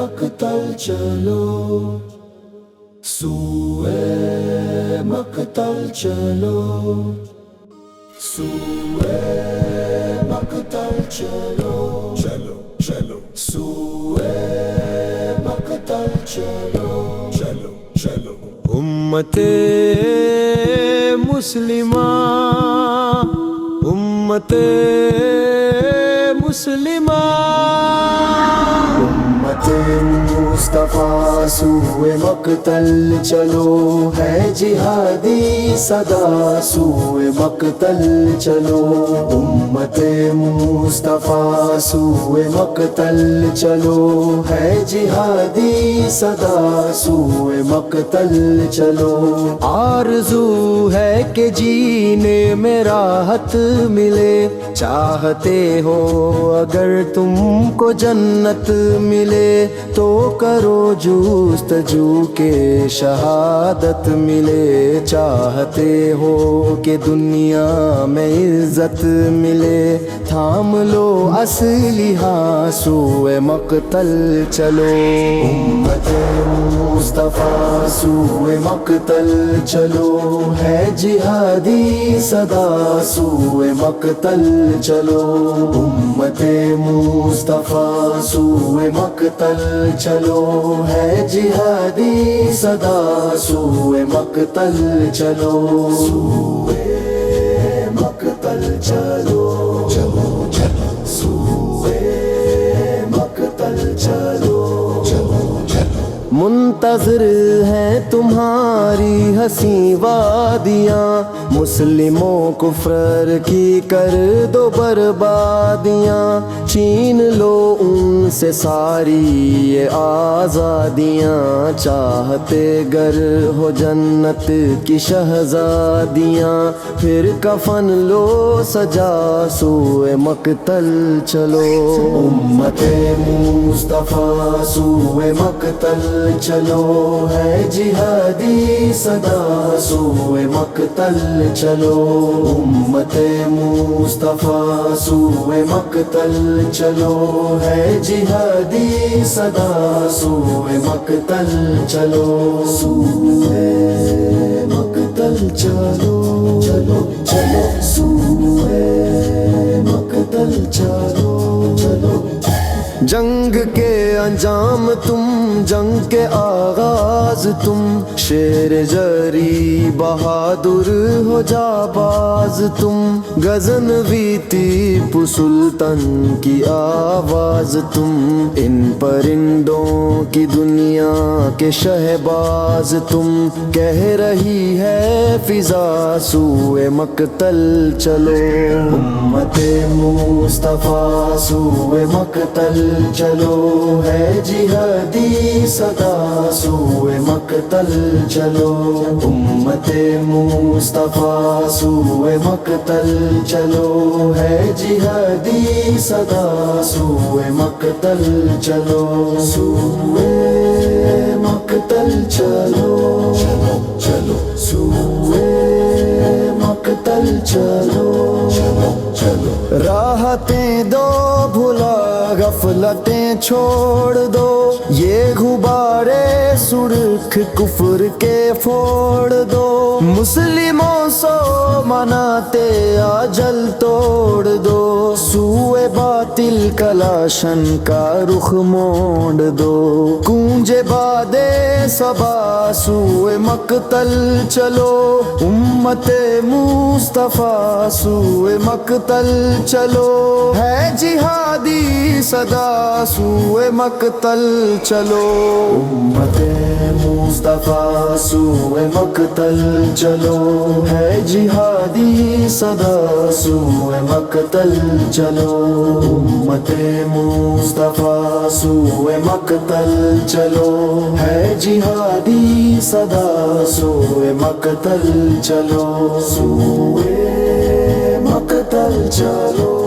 مقتل چلو، سوئے مقتل چلو، سوئے مقتل چلو، چلو چلو، سوئے مقتل چلو، چلو چلو۔ امت مسلمہ، امت مسلمہ، امت مصطفیٰ سوئے مقتل چلو، ہے جہادی صدا سوئے مقتل چلو، امت مصطفیٰ سوئے مقتل چلو، ہے جہادی صدا سوئے مقتل چلو۔ آرزو ہے کہ جینے میں راحت ملے، چاہتے ہو اگر تم کو جنت ملے تو کرو جستجو کہ شہادت ملے، چاہتے ہو کہ دنیا میں عزت ملے تھام لو اسلحہ سوئے مقتل چلو، امت مصطفیٰ سوئے مقتل چلو، ہے جہادی صدا سوئے مقتل چلو، امت مصطفیٰ سوئے مقتل چلو، ہے جہادی صدا سوئے مقتل چلو، سوئے مقتل چلو، چلو چلو، سوئے مقتل چلو، چلو چلو۔ منتظر ہیں تمہاری حسین وادیاں، مسلموں کفر کی کر دو بربادیاں، چھین لو ان سے ساری یہ آزادیاں، چاہتے گر ہو جنت کی شہزادیاں، پھر کفن لو سجا سوئے مقتل چلو، امت مصطفیٰ سوئے مقتل چلو، ہے جہادی صدا سوئے مقتل چلو، امت مصطفیٰ سوئے مقتل چلو، ہے جہادی صدا سوئے مقتل چلو، سوئے مقتل چلو، چلو چلو، سوئے مقتل چلو، چلو۔ جنگ کے انجام تم، جنگ کے آغاز تم، شیر جری بہادر ہو جا باز تم، غزنوی ٹیپو سلطان کی آواز تم، ان پرندوں کی دنیا کے شہباز تم، کہہ رہی ہے فضا سوئے مقتل چلو، امت مصطفیٰ سوئے مقتل چلو، ہے جہادی صدا سوئے مقتل چلو، امت مصطفیٰ سوئے مقتل چلو، ہے جہادی صدا سوئے مقتل چلو، سوئے مقتل چلو، چلو چلو، سوئے مقتل چلو، چلو چلو۔ راحتیں دو بھلا غفلتیں چھوڑ دو، یہ غبارے سرخ کفر کے پھوڑ دو، مسلموں سو مناتے اجل توڑ دو، سوئے باطل کلاشن کا رخ موڑ دو، گونجے بادے صبا سوئے مقتل چلو، امت مصطفیٰ سوئے مقتل چلو، ہے جہادی صدا سوئے مقتل چلو، امت مصطفیٰ سوئے مقتل چلو، ہے جہادی صدا سوئے مقتل چلو، امت مصطفیٰ سوئے مقتل چلو، ہے جہادی صدا سوئے مقتل چلو، سوئے مقتل چلو۔